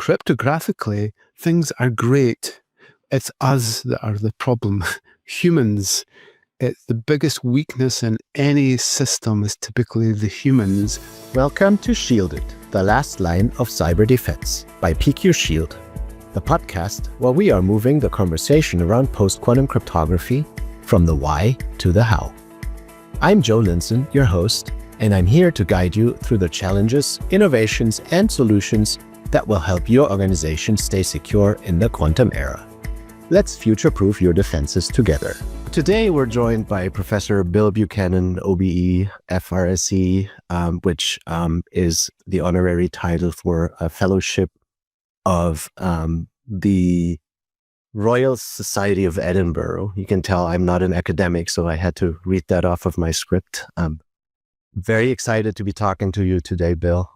cryptographically, things are great. It's us that are the problem. Humans. It's the biggest weakness in any system is typically the humans. Welcome to Shielded, the last line of cyber defense by PQ Shield, the podcast where we are moving the conversation around post-quantum cryptography from the why to the how. I'm Joe Lintzen, your host, and I'm here to guide you through the challenges, innovations, and solutions that will help your organization stay secure in the quantum era. Let's future-proof your defenses together. Today, we're joined by Professor Bill Buchanan, OBE, FRSE, which is the honorary title for a fellowship of the Royal Society of Edinburgh. You can tell I'm not an academic, so I had to read that off of my script. Very excited to be talking to you today, Bill.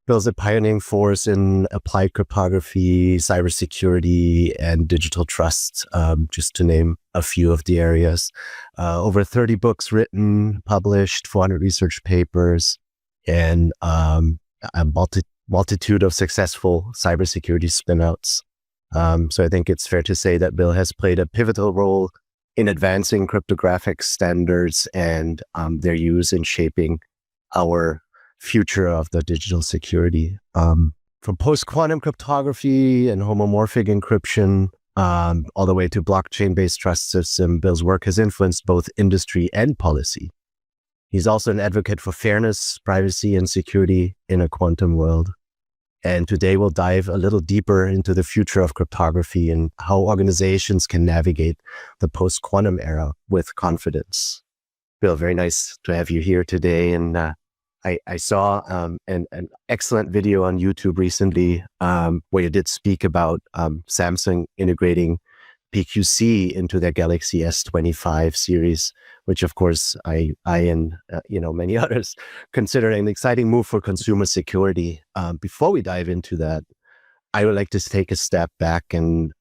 Bill's a pioneering force in applied cryptography, cybersecurity, and digital trust, just to name a few of the areas. Over 30 books written, published, 400 research papers, and a multitude of successful cybersecurity spinouts. So I think it's fair to say that Bill has played a pivotal role in advancing cryptographic standards and their use in shaping our future of the digital security. From post-quantum cryptography and homomorphic encryption, all the way to blockchain-based trust system, Bill's work has influenced both industry and policy. He's also an advocate for fairness, privacy, and security in a quantum world. And today we'll dive a little deeper into the future of cryptography and how organizations can navigate the post-quantum era with confidence. Bill, very nice to have you here today. And I saw an excellent video on YouTube recently where you did speak about Samsung integrating PQC into their Galaxy S25 series, which of course I and many others consider an exciting move for consumer security. Before we dive into that, I would like to take a step back and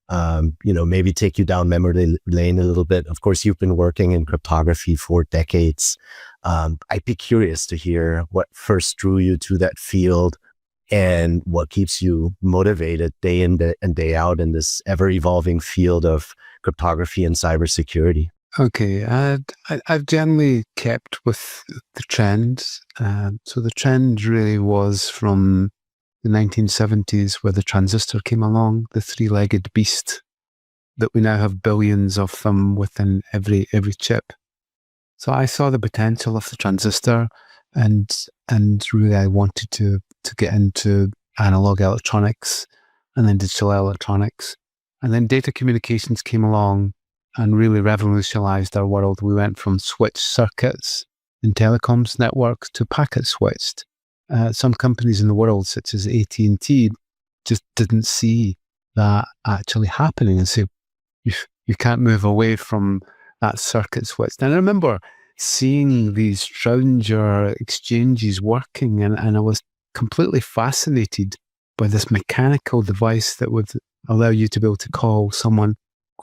maybe take you down memory lane a little bit. Of course, you've been working in cryptography for decades. I'd be curious to hear what first drew you to that field and what keeps you motivated day in and day out in this ever-evolving field of cryptography and cybersecurity. Okay, I've generally kept with the trends. So the trend really was from the 1970s where the transistor came along, the three-legged beast that we now have billions of them within every chip. So I saw the potential of the transistor and really I wanted to get into analog electronics and then digital electronics. And then data communications came along and really revolutionized our world. We went from switched circuits in telecoms networks to packet switched. Some companies in the world, such as AT&T, just didn't see that actually happening and say, you can't move away from that circuit switch. And I remember seeing these Schrödinger exchanges working and I was completely fascinated by this mechanical device that would allow you to be able to call someone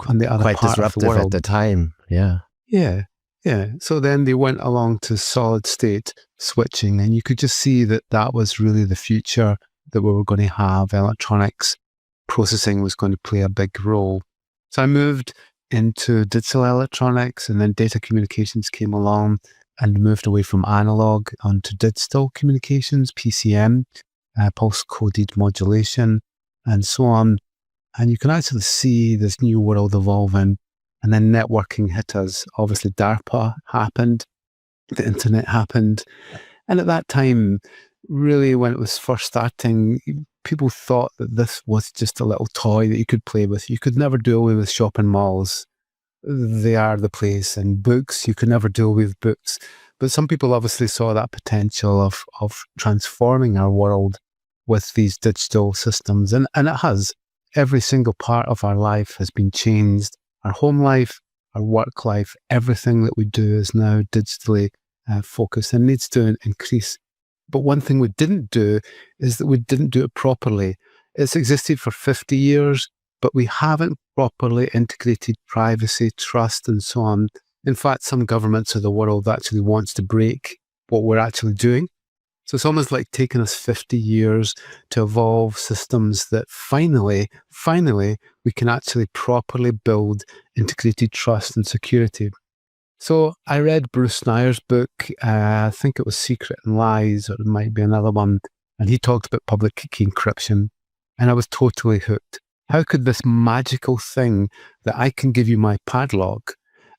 on the other part of the world. Quite disruptive at the time, yeah. Yeah. So then they went along to solid state switching and you could just see that was really the future that we were going to have. Electronics processing was going to play a big role. So I moved into digital electronics and then data communications came along and moved away from analog onto digital communications, PCM, pulse-coded modulation, and so on. And you can actually see this new world evolving. And then networking hit us. Obviously, DARPA happened, the internet happened. And at that time, really when it was first starting, people thought that this was just a little toy that you could play with. You could never do away with shopping malls. They are the place. And books, you could never do away with books. But some people obviously saw that potential of transforming our world with these digital systems. And it has. Every single part of our life has been changed. Our home life, our work life, everything that we do is now digitally focused and needs to increase. But one thing we didn't do is that we didn't do it properly. It's existed for 50 years, but we haven't properly integrated privacy, trust, and so on. In fact, some governments of the world actually wants to break what we're actually doing. So it's almost like taking us 50 years to evolve systems that finally, we can actually properly build integrated trust and security. So I read Bruce Snyder's book, I think it was Secret and Lies, or it might be another one, and he talked about public key encryption, and I was totally hooked. How could this magical thing that I can give you my padlock,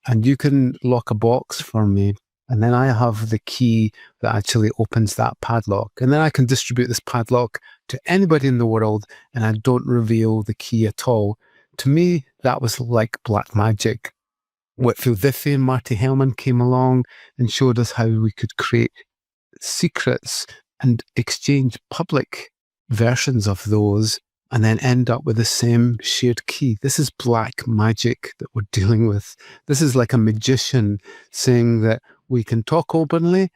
and you can lock a box for me, and then I have the key that actually opens that padlock, and then I can distribute this padlock to anybody in the world, and I don't reveal the key at all. To me, that was like black magic. Whitfield Diffie and Marty Hellman came along and showed us how we could create secrets and exchange public versions of those and then end up with the same shared key. This is black magic that we're dealing with. This is like a magician saying that we can talk openly,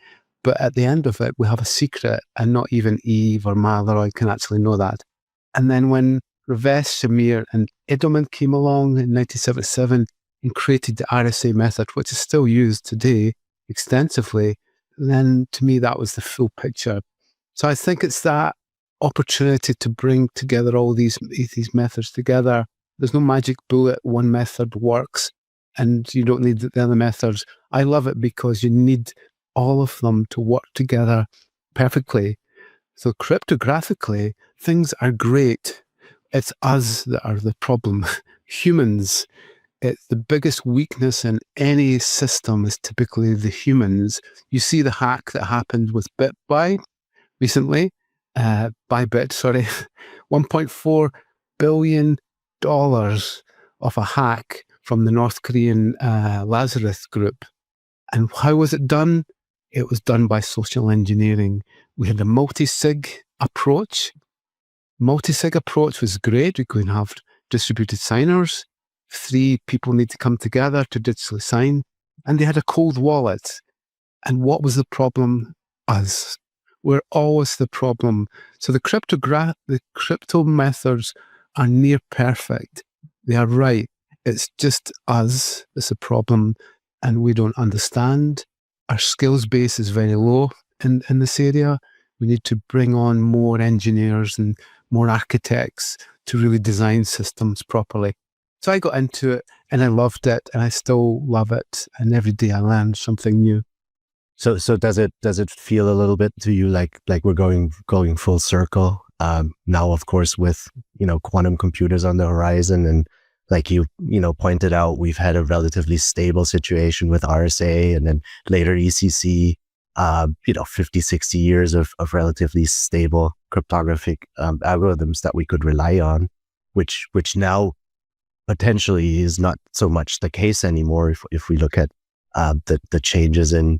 but at the end of it, we have a secret, and not even Eve or Malloy can actually know that. And then when Rivest, Shamir, and Edelman came along in 1977 and created the RSA method, which is still used today extensively, then to me, that was the full picture. So I think it's that opportunity to bring together all these methods together. There's no magic bullet. One method works and you don't need the other methods. I love it because you need all of them to work together perfectly. So cryptographically, things are great. It's us that are the problem. Humans. It's the biggest weakness in any system is typically the humans. You see the hack that happened with Bybit recently, $1.4 billion of a hack from the North Korean Lazarus group. And how was it done? It was done by social engineering. We had a multi-sig approach. Multi-sig approach was great. We could have distributed signers. 3 people need to come together to digitally sign. And they had a cold wallet. And what was the problem? Us. We're always the problem. So the crypto methods are near perfect. They are right. It's just us that's a problem, and we don't understand. Our skills base is very low in this area. We need to bring on more engineers and more architects to really design systems properly. So I got into it and I loved it, and I still love it. And every day I learn something new. So does it feel a little bit to you like we're going full circle? Now, of course, with, quantum computers on the horizon, and like you pointed out, we've had a relatively stable situation with RSA and then later ECC, 50, 60 years of relatively stable cryptographic algorithms that we could rely on, which now potentially is not so much the case anymore if we look at the changes in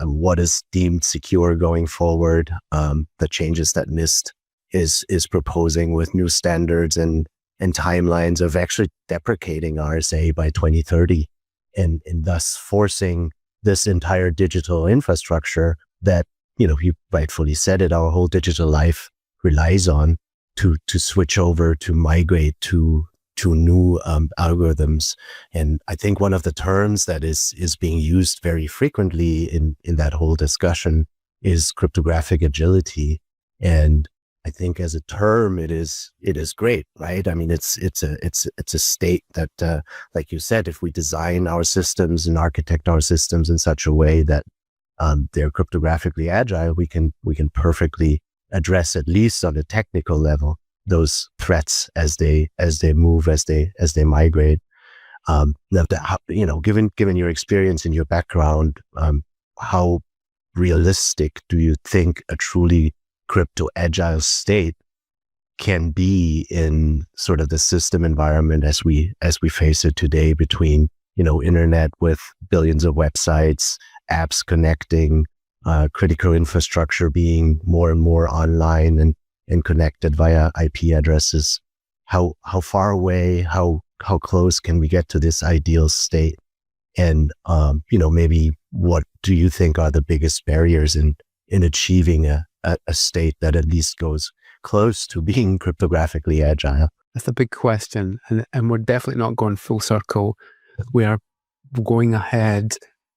what is deemed secure going forward, the changes that NIST is proposing with new standards and timelines of actually deprecating RSA by 2030, and thus forcing this entire digital infrastructure that, you rightfully said it, our whole digital life relies on to switch over, to migrate to new algorithms. And I think one of the terms that is being used very frequently in that whole discussion is cryptographic agility. And I think as a term, it is great, right? I mean, it's a state that, like you said, if we design our systems and architect our systems in such a way that they're cryptographically agile, we can perfectly address, at least on a technical level, those threats as they move, as they migrate. Given your experience and your background, how realistic do you think a truly crypto agile state can be in sort of the system environment as we face it today, between internet with billions of websites, apps connecting, critical infrastructure being more and more online and connected via IP addresses? How far away, how close can we get to this ideal state? And maybe what do you think are the biggest barriers in achieving a state that at least goes close to being cryptographically agile? That's a big question, and we're definitely not going full circle. We are going ahead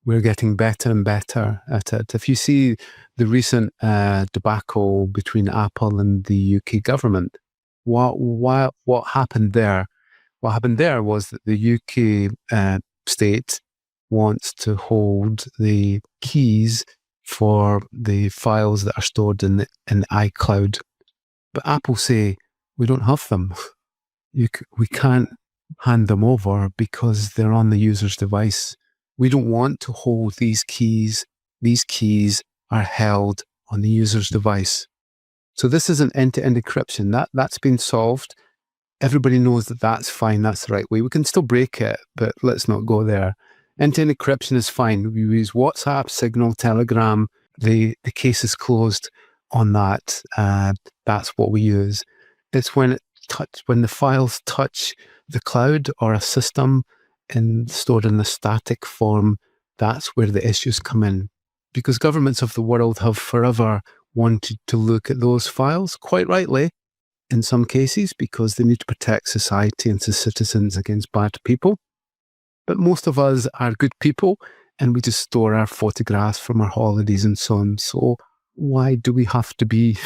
we're getting better and better at it. If you see the recent debacle between Apple and the UK government, what happened there? What happened there was that the UK state wants to hold the keys for the files that are stored in the iCloud. But Apple say, we don't have them. We can't hand them over because they're on the user's device. We don't want to hold these keys. These keys are held on the user's device. So this is an end-to-end encryption. That's been solved. Everybody knows that that's fine. That's the right way. We can still break it, but let's not go there. End-to-end encryption is fine. We use WhatsApp, Signal, Telegram. The case is closed on that. That's what we use. It's when the files touch the cloud or a system and stored in the static form, that's where the issues come in. Because governments of the world have forever wanted to look at those files, quite rightly, in some cases, because they need to protect society and citizens against bad people. But most of us are good people, and we just store our photographs from our holidays and so on. So why do we have to be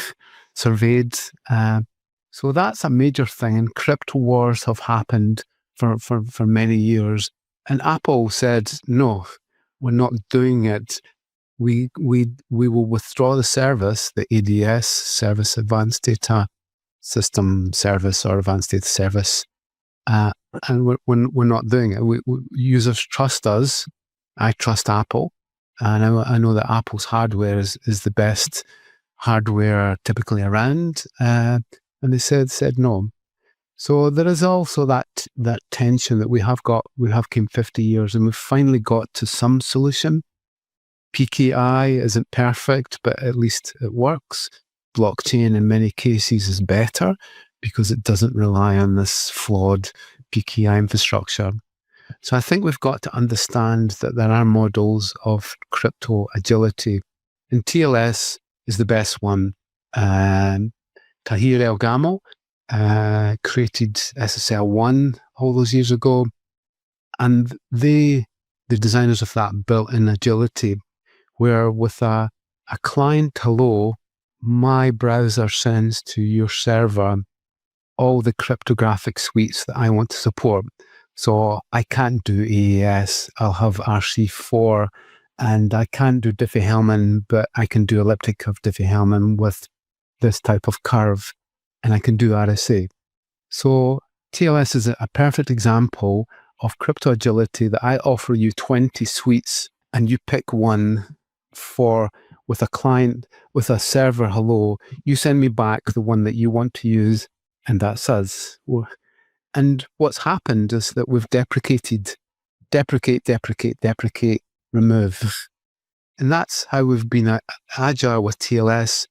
surveyed? So that's a major thing. And crypto wars have happened for many years. And Apple said, no, we're not doing it. We will withdraw the service, the ADS service, Advanced Data System Service or Advanced Data Service. And we're not doing it. Users trust us. I trust Apple. And I know that Apple's hardware is the best hardware typically around. And they said no. So there is also that tension that we have came 50 years and we've finally got to some solution. PKI isn't perfect, but at least it works. Blockchain in many cases is better because it doesn't rely on this flawed PKI infrastructure. So I think we've got to understand that there are models of crypto agility, and TLS is the best one. Tahir El-Gamo created SSL1 all those years ago, and the designers of that built in agility, where with a client hello, my browser sends to your server all the cryptographic suites that I want to support. So I can't do AES, I'll have RC4, and I can't do Diffie-Hellman, but I can do elliptic curve Diffie-Hellman with this type of curve, and I can do RSA. So TLS is a perfect example of crypto agility that I offer you 20 suites, and you pick one with a client, with a server hello, you send me back the one that you want to use, and that's us. And what's happened is that we've deprecated, remove. And that's how we've been agile with TLS.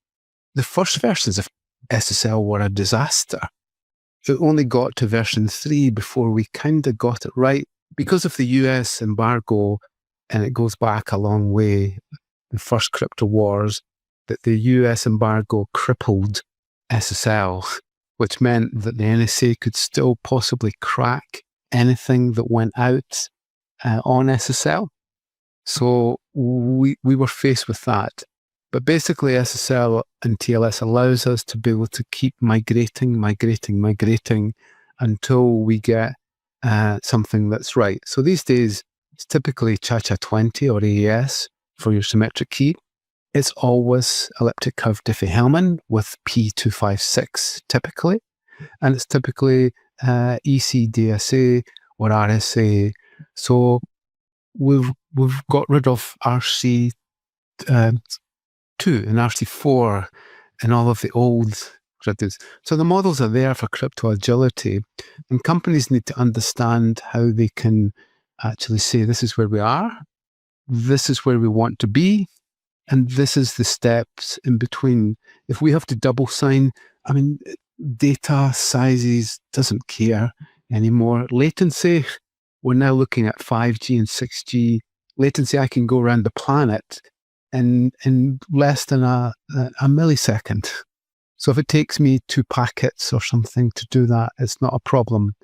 The first versions of SSL were a disaster. It only got to version 3 before we kind of got it right. Because of the US embargo, and it goes back a long way, the first crypto wars, that the US embargo crippled SSL, which meant that the NSA could still possibly crack anything that went out on SSL. So we were faced with that. But basically SSL and TLS allows us to be able to keep migrating until we get something that's right. So these days, it's typically ChaCha20 or AES for your symmetric key. It's always elliptic curve Diffie-Hellman with P256 typically, and it's typically ECDSA or RSA. So we've got rid of RC2 and RC4 and all of the old cryptos. So the models are there for crypto agility, and companies need to understand how they can actually say, this is where we are, this is where we want to be, and this is the steps in between. If we have to double sign, I mean, data sizes doesn't care anymore. Latency, we're now looking at 5G and 6G. Latency, I can go around the planet in less than a millisecond. So if it takes me 2 packets or something to do that, it's not a problem.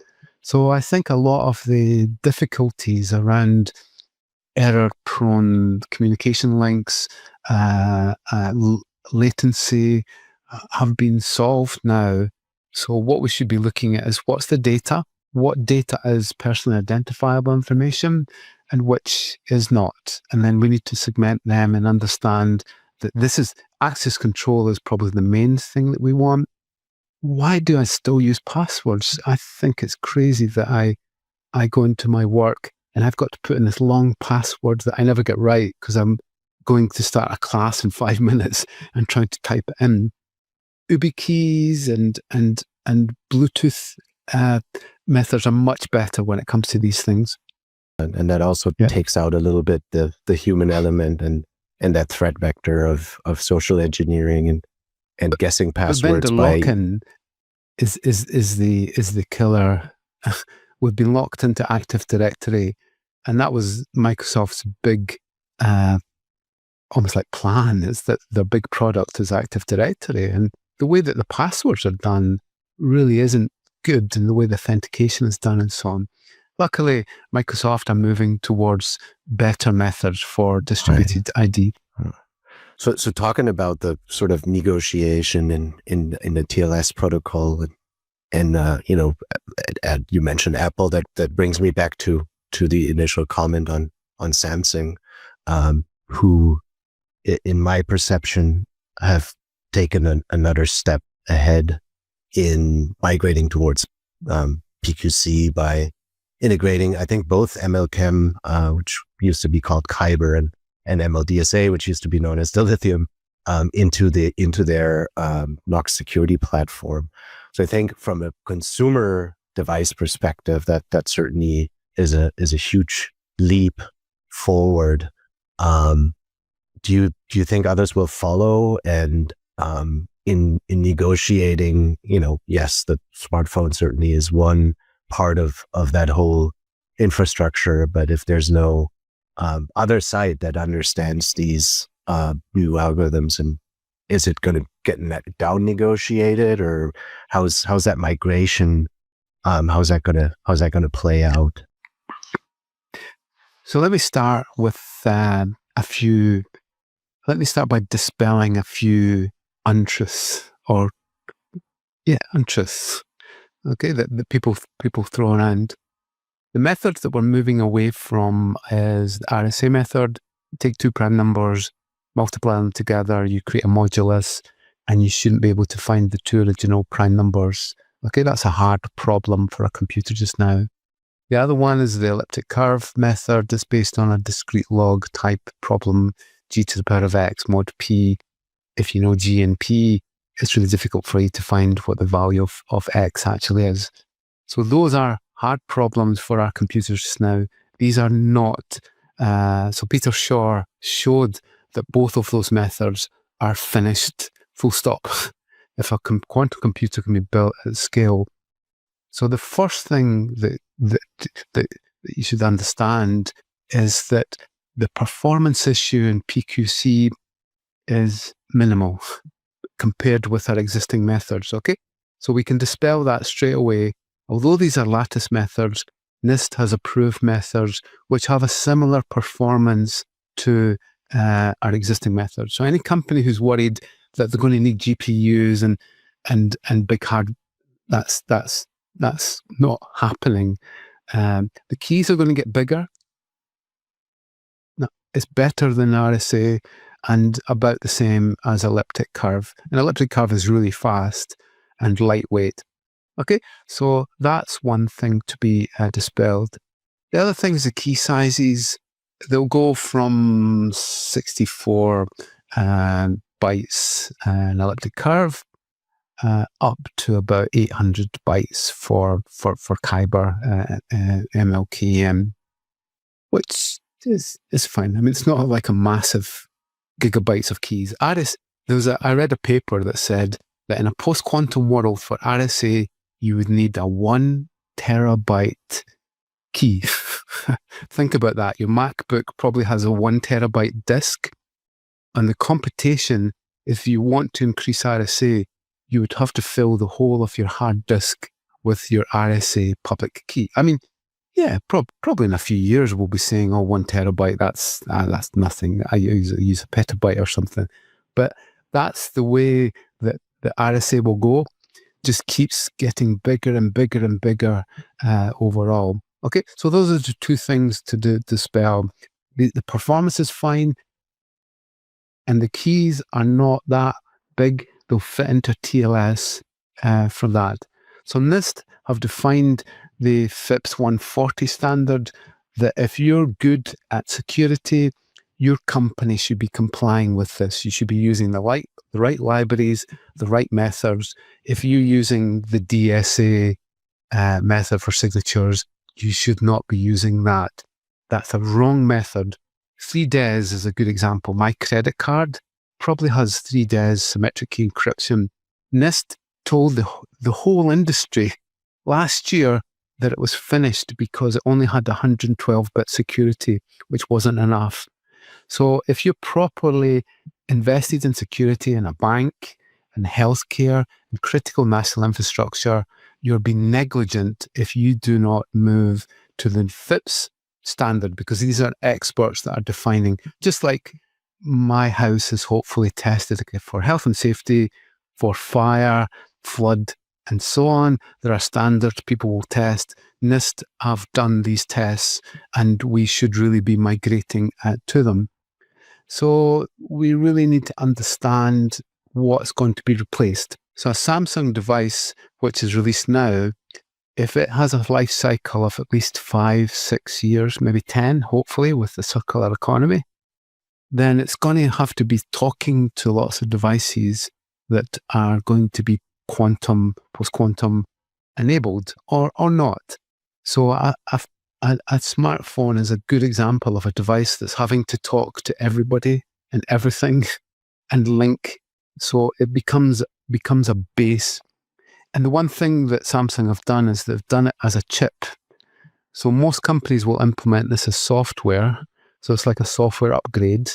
So I think a lot of the difficulties around error-prone communication links, latency, have been solved now. So what we should be looking at is what's the data, what data is personally identifiable information, and which is not. And then we need to segment them and understand that this is access control is probably the main thing that we want. Why do I still use passwords? I think it's crazy that I go into my work and I've got to put in this long password that I never get right because I'm going to start a class in 5 minutes and trying to type it in. YubiKeys and Bluetooth methods are much better when it comes to these things. And that also takes out a little bit the human element and that threat vector of social engineering and guessing passwords. Vendor lock-in is the killer. We've been locked into Active Directory, and that was Microsoft's big, almost like plan, is that their big product is Active Directory, and the way that the passwords are done really isn't good, and the way the authentication is done and so on. Luckily, Microsoft are moving towards better methods for distributed ID. So talking about the sort of negotiation in the TLS protocol, and you mentioned Apple. That brings me back to the initial comment on Samsung, who, in my perception, have taken another step ahead in migrating towards PQC by integrating, I think, both MLChem, which used to be called Kyber, and MLDSA, which used to be known as Dilithium, into their NOx security platform. So I think from a consumer device perspective, that certainly is a huge leap forward. Do you think others will follow? And in negotiating, yes, the smartphone certainly is one part of that whole infrastructure, but if there's no other side that understands these new algorithms, and is it going to get down negotiated, or how's that migration? How's that gonna play out? So let me start with Let me start by dispelling a few untruths, untruths. Okay, that people throw around. The method that we're moving away from is the RSA method. Take two prime numbers, multiply them together, you create a modulus, and you shouldn't be able to find the two original prime numbers. Okay, that's a hard problem for a computer just now. The other one is the elliptic curve method. That's based on a discrete log type problem, g to the power of x mod p. If you know g and p, it's really difficult for you to find what the value of x actually is. So those are hard problems for our computers just now. These are not, so Peter Shor showed that both of those methods are finished, full stop, if a quantum computer can be built at scale. So the first thing that you should understand is that the performance issue in PQC is minimal compared with our existing methods, okay? So we can dispel that straight away. Although these are lattice methods, NIST has approved methods which have a similar performance to our existing methods. So any company who's worried that they're going to need GPUs and big hard, that's not happening. The keys are going to get bigger. No, it's better than RSA and about the same as elliptic curve. An elliptic curve is really fast and lightweight. Okay, so that's one thing to be dispelled. The other thing is the key sizes. They'll go from 64 bytes an elliptic curve up to about 800 bytes for Kyber MLK, which is fine. I mean, it's not like a massive gigabytes of keys. I read a paper that said that in a post-quantum world for RSA, you would need a 1 terabyte key. Think about that. Your MacBook probably has a 1 terabyte disk. And the computation, if you want to increase RSA, you would have to fill the whole of your hard disk with your RSA public key. I mean, Yeah, probably in a few years we'll be saying, "Oh, 1 terabyte, that's nothing. I use a petabyte or something." But that's the way that the RSA will go. Just keeps getting bigger and bigger and bigger overall. Okay, so those are the two things to dispel. The performance is fine, and the keys are not that big. They'll fit into TLS for that. So NIST have defined the FIPS 140 standard that if you're good at security, your company should be complying with this. You should be using the right libraries, the right methods. If you're using the DSA method for signatures, you should not be using that. That's a wrong method. 3DES is a good example. My credit card probably has 3DES symmetric key encryption. NIST told the whole industry last year that it was finished because it only had 112-bit security, which wasn't enough. So if you're properly invested in security in a bank, in healthcare, in critical national infrastructure, you're being negligent if you do not move to the FIPS standard, because these are experts that are defining, just like my house is hopefully tested for health and safety, for fire, flood, and so on. There are standards people will test. NIST have done these tests, and we should really be migrating to them. So we really need to understand what's going to be replaced. So a Samsung device, which is released now, if it has a life cycle of at least 5-6 years, maybe 10, hopefully, with the circular economy, then it's going to have to be talking to lots of devices that are going to be post-quantum enabled or not. So a smartphone is a good example of a device that's having to talk to everybody and everything and link. So it becomes a base. And the one thing that Samsung have done is they've done it as a chip. So most companies will implement this as software. So it's like a software upgrade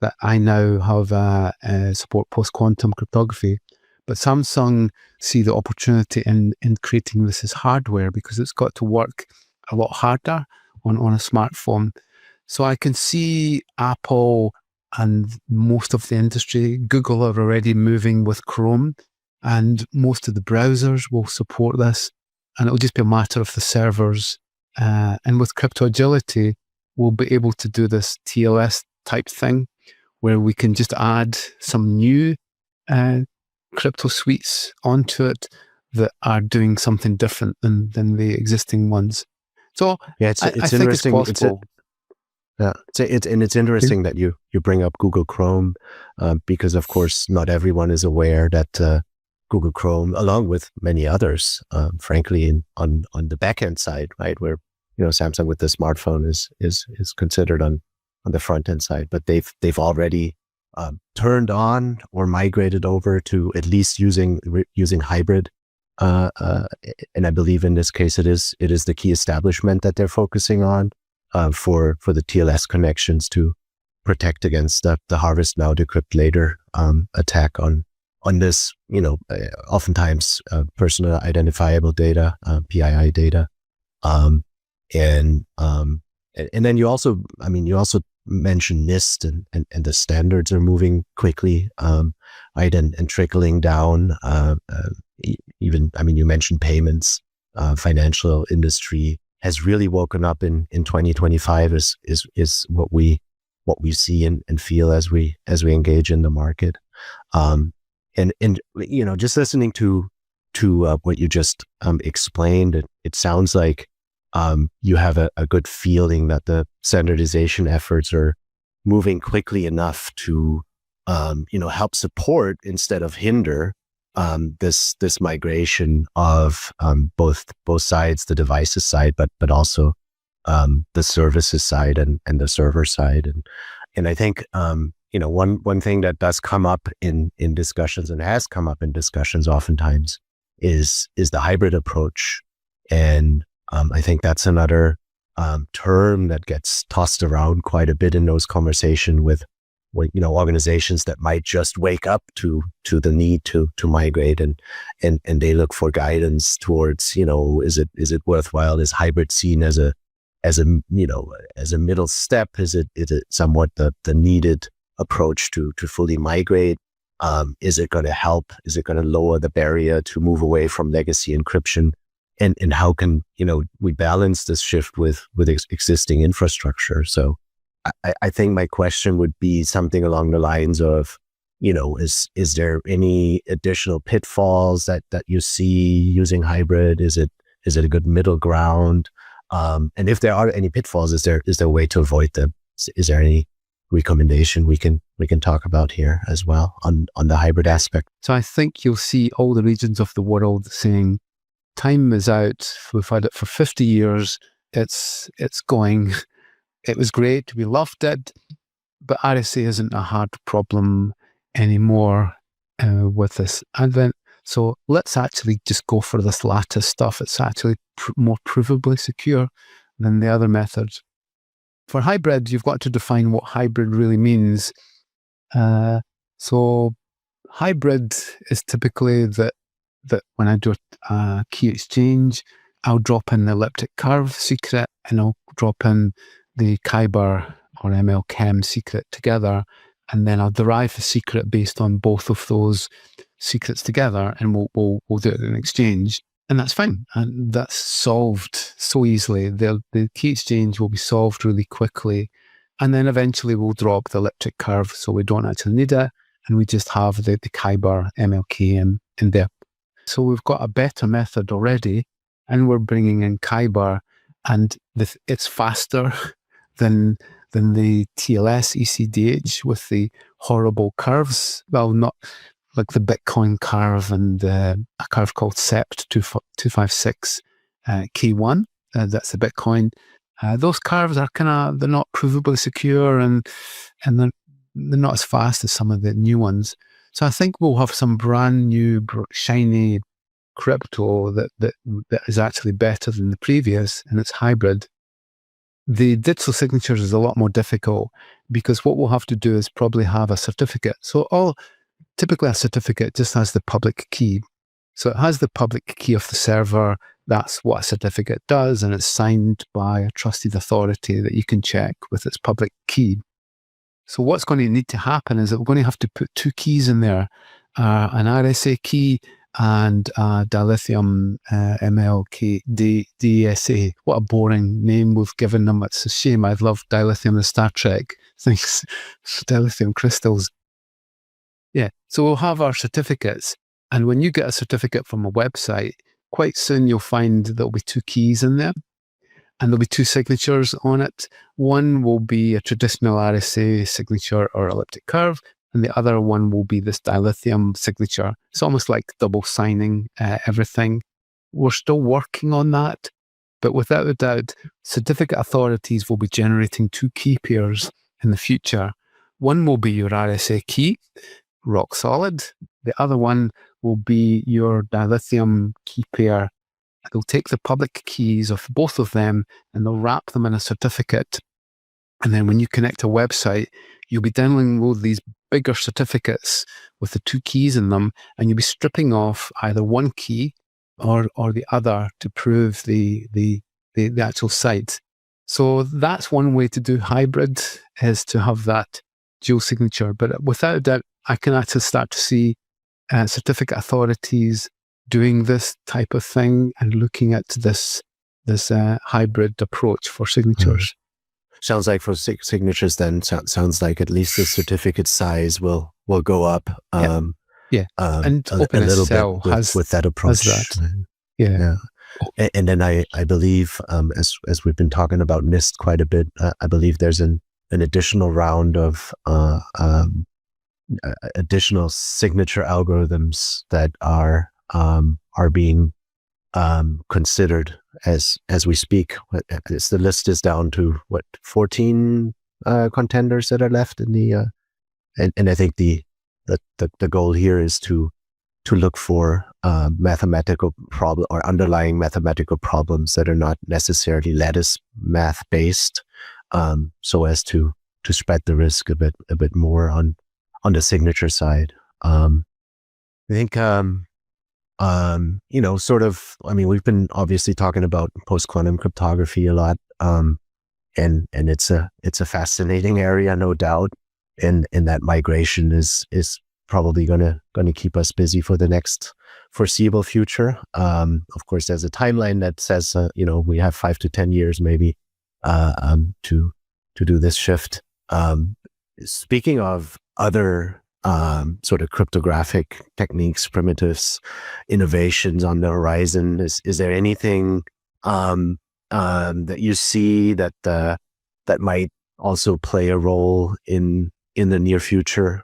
that I now have support post-quantum cryptography. But Samsung see the opportunity in creating this as hardware because it's got to work a lot harder on a smartphone. So I can see Apple and most of the industry, Google are already moving with Chrome, and most of the browsers will support this. And it'll just be a matter of the servers. And with Crypto Agility, we'll be able to do this TLS type thing where we can just add some new crypto suites onto it that are doing something different than the existing ones. So yeah, it's I interesting. think it's possible. It's interesting that you bring up Google Chrome because, of course, not everyone is aware that Google Chrome, along with many others, frankly, on the backend side, right, where Samsung with the smartphone is considered on the front end side, but they've already turned on or migrated over to at least using hybrid. And I believe in this case it is the key establishment that they're focusing on for the TLS connections to protect against the harvest now, decrypt later attack on this, oftentimes personal identifiable data, PII data, and then you also mentioned NIST and the standards are moving quickly, right, and trickling down. Even, you mentioned payments, financial industry has really woken up in 2025 is what we see and feel as we engage in the market. And just listening to what you just explained, it sounds like you have a good feeling that the standardization efforts are moving quickly enough to help support instead of hinder this migration of both sides, the devices side, but also the services side and the server side. And I think one thing that does come up in discussions and has come up in discussions oftentimes is the hybrid approach. And I think that's another term that gets tossed around quite a bit in those conversations with organizations that might just wake up to the need to migrate and they look for guidance towards, is it worthwhile? Is hybrid seen as a as a middle step? Is it somewhat the needed approach to fully migrate? Is it going to help? Is it going to lower the barrier to move away from legacy encryption? And how can we balance this shift with existing infrastructure? So I think my question would be something along the lines of, is there any additional pitfalls that you see using hybrid? Is it a good middle ground? And if there are any pitfalls, is there a way to avoid them? Is there any recommendation we can talk about here as well on the hybrid aspect? So I think you'll see all the regions of the world saying, time is out. We've had it for 50 years. It's going. It was great. We loved it. But RSA isn't a hard problem anymore with this advent. So let's actually just go for this lattice stuff. It's actually more provably secure than the other methods. For hybrid, you've got to define what hybrid really means. So hybrid is typically that when I do a key exchange, I'll drop in the elliptic curve secret and I'll drop in the Kyber or ML-Chem secret together, and then I'll derive a secret based on both of those secrets together, and we'll do it in exchange, and that's fine. And that's solved so easily. The key exchange will be solved really quickly, and then eventually we'll drop the elliptic curve, so we don't actually need it, and we just have the Kyber ML-Chem in there. So we've got a better method already, and we're bringing in Kyber, and it's faster than the TLS ECDH with the horrible curves. Well, not like the Bitcoin curve and a curve called SEPT 256 K1. That's the Bitcoin. Those curves are they're not provably secure, and they're not as fast as some of the new ones. So I think we'll have some brand new shiny crypto that is actually better than the previous, and it's hybrid. The digital signatures is a lot more difficult because what we'll have to do is probably have a certificate. So typically a certificate just has the public key. So it has the public key of the server. That's what a certificate does, and it's signed by a trusted authority that you can check with its public key. So what's going to need to happen is that we're going to have to put two keys in there, an RSA key and dilithium MLK DSA. What a boring name we've given them. It's a shame. I'd love dilithium in Star Trek. Thanks. Dilithium crystals. Yeah. So we'll have our certificates. And when you get a certificate from a website, quite soon you'll find there'll be two keys in there. And there'll be two signatures on it. One will be a traditional RSA signature or elliptic curve, and the other one will be this dilithium signature. It's almost like double signing everything. We're still working on that, but without a doubt, certificate authorities will be generating two key pairs in the future. One will be your RSA key, rock solid. The other one will be your dilithium key pair. They'll take the public keys of both of them and they'll wrap them in a certificate. And then when you connect a website, you'll be downloading these bigger certificates with the two keys in them, and you'll be stripping off either one key or the other to prove the actual site. So that's one way to do hybrid, is to have that dual signature. But without a doubt, I can actually start to see certificate authorities doing this type of thing and looking at this hybrid approach for signatures. Sounds like for signatures then, sounds like at least the certificate size will go up. And OpenSSL has with that approach. That. Yeah. And then I believe, as we've been talking about NIST quite a bit, I believe there's an additional round of additional signature algorithms that are being considered as we speak. The list is down to 14 contenders that are left in the and I think the goal here is to look for mathematical problem or underlying mathematical problems that are not necessarily lattice math based, so as to spread the risk a bit more on the signature side. I think we've been obviously talking about post-quantum cryptography a lot, and it's a fascinating area, no doubt, and that migration is probably gonna keep us busy for the next foreseeable future. Of course, there's a timeline that says we have 5 to 10 years maybe to do this shift. Speaking of other sort of cryptographic techniques, primitives, innovations on the horizon, is there anything that you see that might also play a role in the near future,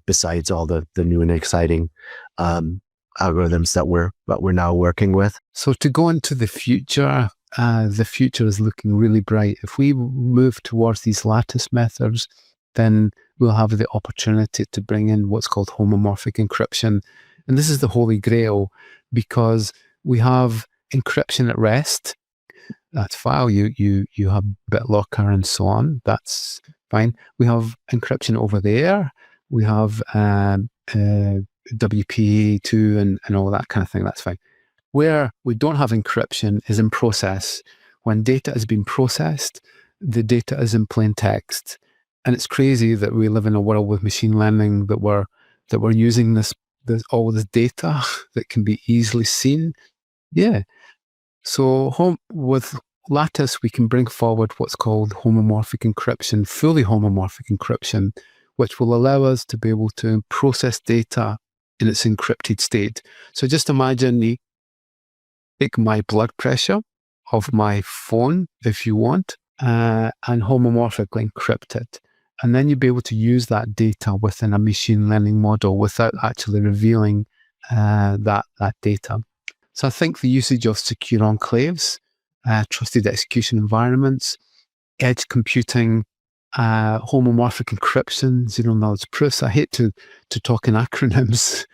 besides all the new and exciting algorithms that we're now working with? So to go into the future is looking really bright. If we move towards these lattice methods, then we'll have the opportunity to bring in what's called homomorphic encryption. And this is the holy grail, because we have encryption at rest. That's file. You have BitLocker and so on. That's fine. We have encryption over there. We have WPA2 and all that kind of thing. That's fine. Where we don't have encryption is in process. When data is being processed, the data is in plain text. And it's crazy that we live in a world with machine learning that we're using all this data that can be easily seen. Yeah. So with Lattice, we can bring forward what's called homomorphic encryption, fully homomorphic encryption, which will allow us to be able to process data in its encrypted state. So just imagine you take my blood pressure of my phone, if you want, and homomorphically encrypt it. And then you'll be able to use that data within a machine learning model without actually revealing that data. So I think the usage of secure enclaves, trusted execution environments, edge computing, homomorphic encryption, zero knowledge proofs. I hate to talk in acronyms,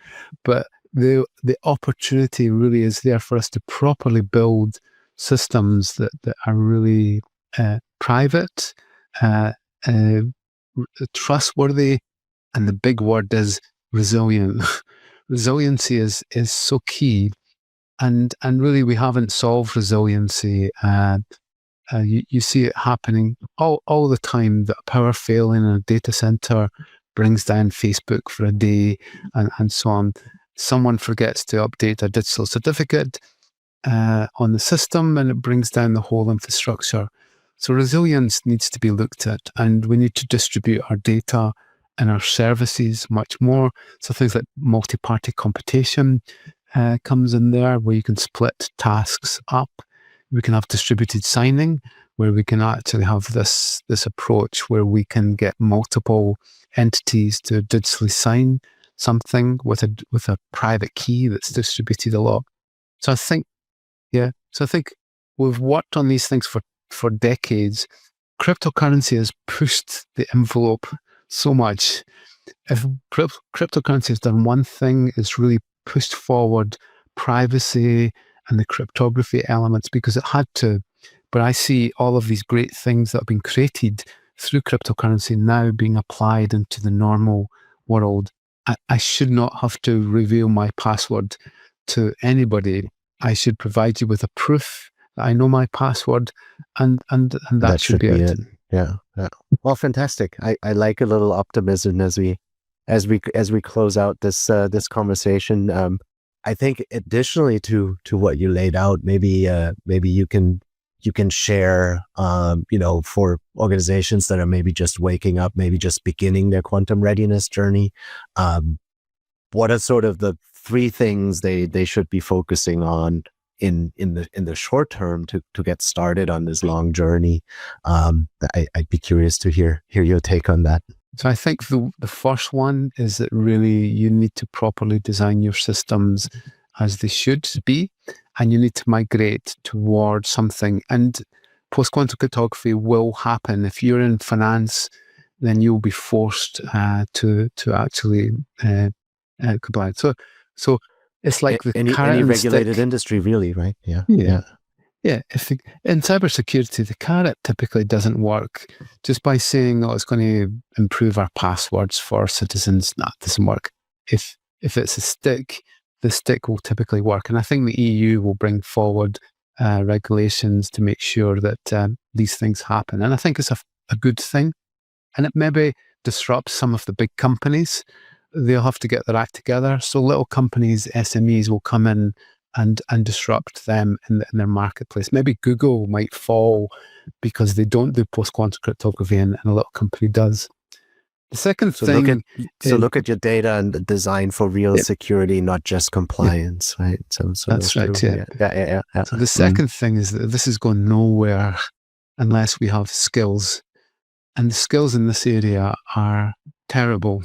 but the opportunity really is there for us to properly build systems that are really private, trustworthy, and the big word is resilient. Resiliency is so key, and really we haven't solved resiliency. You see it happening all the time, that a power fail in a data center brings down Facebook for a day, and so on. Someone forgets to update a digital certificate on the system, and it brings down the whole infrastructure. So resilience needs to be looked at, and we need to distribute our data and our services much more. So things like multi-party computation comes in there, where you can split tasks up. We can have distributed signing, where we can actually have this approach where we can get multiple entities to digitally sign something with a private key that's distributed a lot. So I think we've worked on these things for decades. Cryptocurrency has pushed the envelope so much. If cryptocurrency has done one thing, it's really pushed forward privacy and the cryptography elements, because it had to. But I see all of these great things that have been created through cryptocurrency now being applied into the normal world. I should not have to reveal my password to anybody. I should provide you with a proof that I know my password, and that should be it. Yeah. Well, fantastic. I like a little optimism as we close out this conversation. I think additionally to what you laid out, maybe you can share, for organizations that are maybe just waking up, maybe just beginning their quantum readiness journey, what are sort of the 3 things they should be focusing on in the short term to get started on this long journey? I'd be curious to hear your take on that. So I think the first one is that really you need to properly design your systems as they should be, and you need to migrate towards something. And post-quantum cryptography will happen. If you're in finance, then you'll be forced to actually comply. So it's like any regulated industry, really, right? Yeah. In cybersecurity, the carrot typically doesn't work. Just by saying, "Oh, it's going to improve our passwords for citizens," that doesn't work. If it's a stick, the stick will typically work. And I think the EU will bring forward regulations to make sure that these things happen. And I think it's a good thing. And it maybe disrupts some of the big companies. They'll have to get their act together. So little companies, SMEs, will come in and disrupt them in their marketplace. Maybe Google might fall because they don't do post-quantum cryptography and a little company does. The second thing... Look at your data and design for real security, not just compliance, right? So that's right, yeah. So the second thing is that this is going nowhere unless we have skills. And the skills in this area are terrible.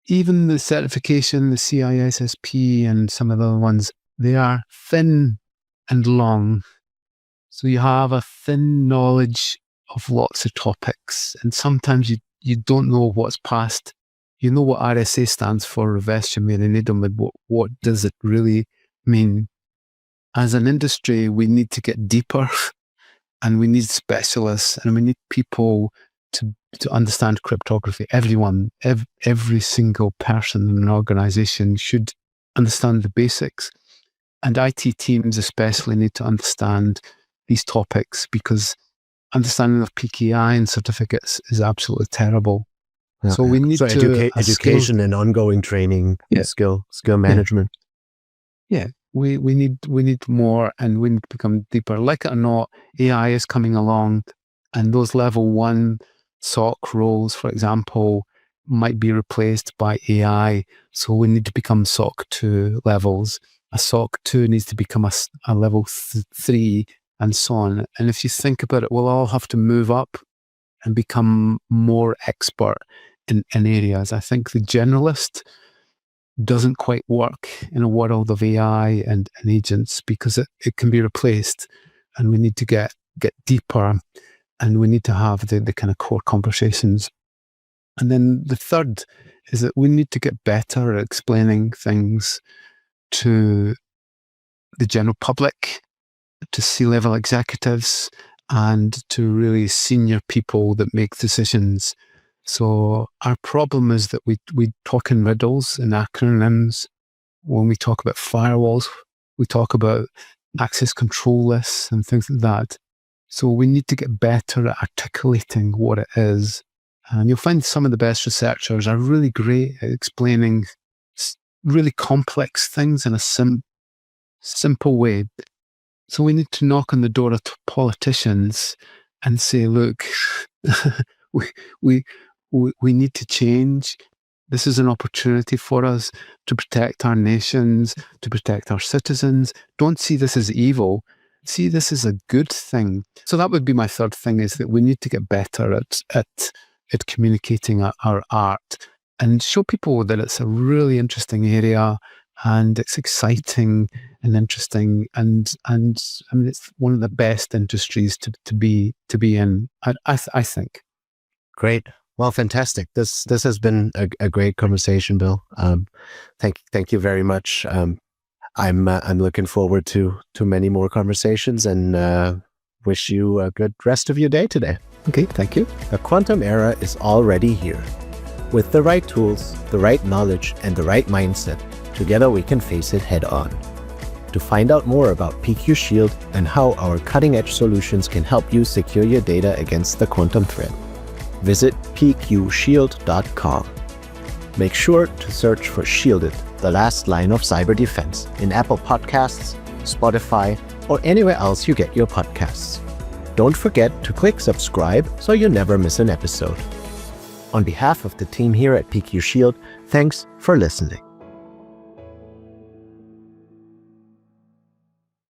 Even the certification, the CISSP and some of the other ones, they are thin and long. So you have a thin knowledge of lots of topics. And sometimes you don't know what's past. You know what RSA stands for, reverse Shamir needle, but what does it really mean? As an industry, we need to get deeper. And we need specialists, and we need people to understand cryptography. Everyone, every single person in an organization should understand the basics. And IT teams especially need to understand these topics, because understanding of PKI and certificates is absolutely terrible. So we need education and ongoing training, skill management. Yeah. We need more, and we need to become deeper. Like it or not, AI is coming along, and those level 1 SOC roles, for example, might be replaced by AI. So we need to become SOC 2 levels. A SOC 2 needs to become a level 3, and so on. And if you think about it, we'll all have to move up and become more expert in areas. I think the generalist doesn't quite work in a world of AI and agents, because it can be replaced, and we need to get deeper, and we need to have the kind of core conversations. And then the third is that we need to get better at explaining things to the general public, to C-level executives, and to really senior people that make decisions. So our problem is that we talk in riddles and acronyms. When we talk about firewalls, we talk about access control lists and things like that. So we need to get better at articulating what it is. And you'll find some of the best researchers are really great at explaining really complex things in a simple way. So we need to knock on the door of politicians and say, look, we need to change. This is an opportunity for us to protect our nations, to protect our citizens. Don't see this as evil. See this as a good thing. So that would be my third thing, is that we need to get better at communicating our art and show people that it's a really interesting area, and it's exciting and interesting, and I mean, it's one of the best industries to be in. I think. Great. Well, fantastic. This has been a great conversation, Bill. Thank you very much. I'm looking forward to many more conversations, and wish you a good rest of your day today. Okay, thank you. The quantum era is already here. With the right tools, the right knowledge, and the right mindset, together we can face it head on. To find out more about PQ Shield and how our cutting-edge solutions can help you secure your data against the quantum threat, visit pqshield.com. Make sure to search for Shielded, the last line of cyber defense, in Apple Podcasts, Spotify, or anywhere else you get your podcasts. Don't forget to click subscribe so you never miss an episode. On behalf of the team here at PQ Shield, thanks for listening.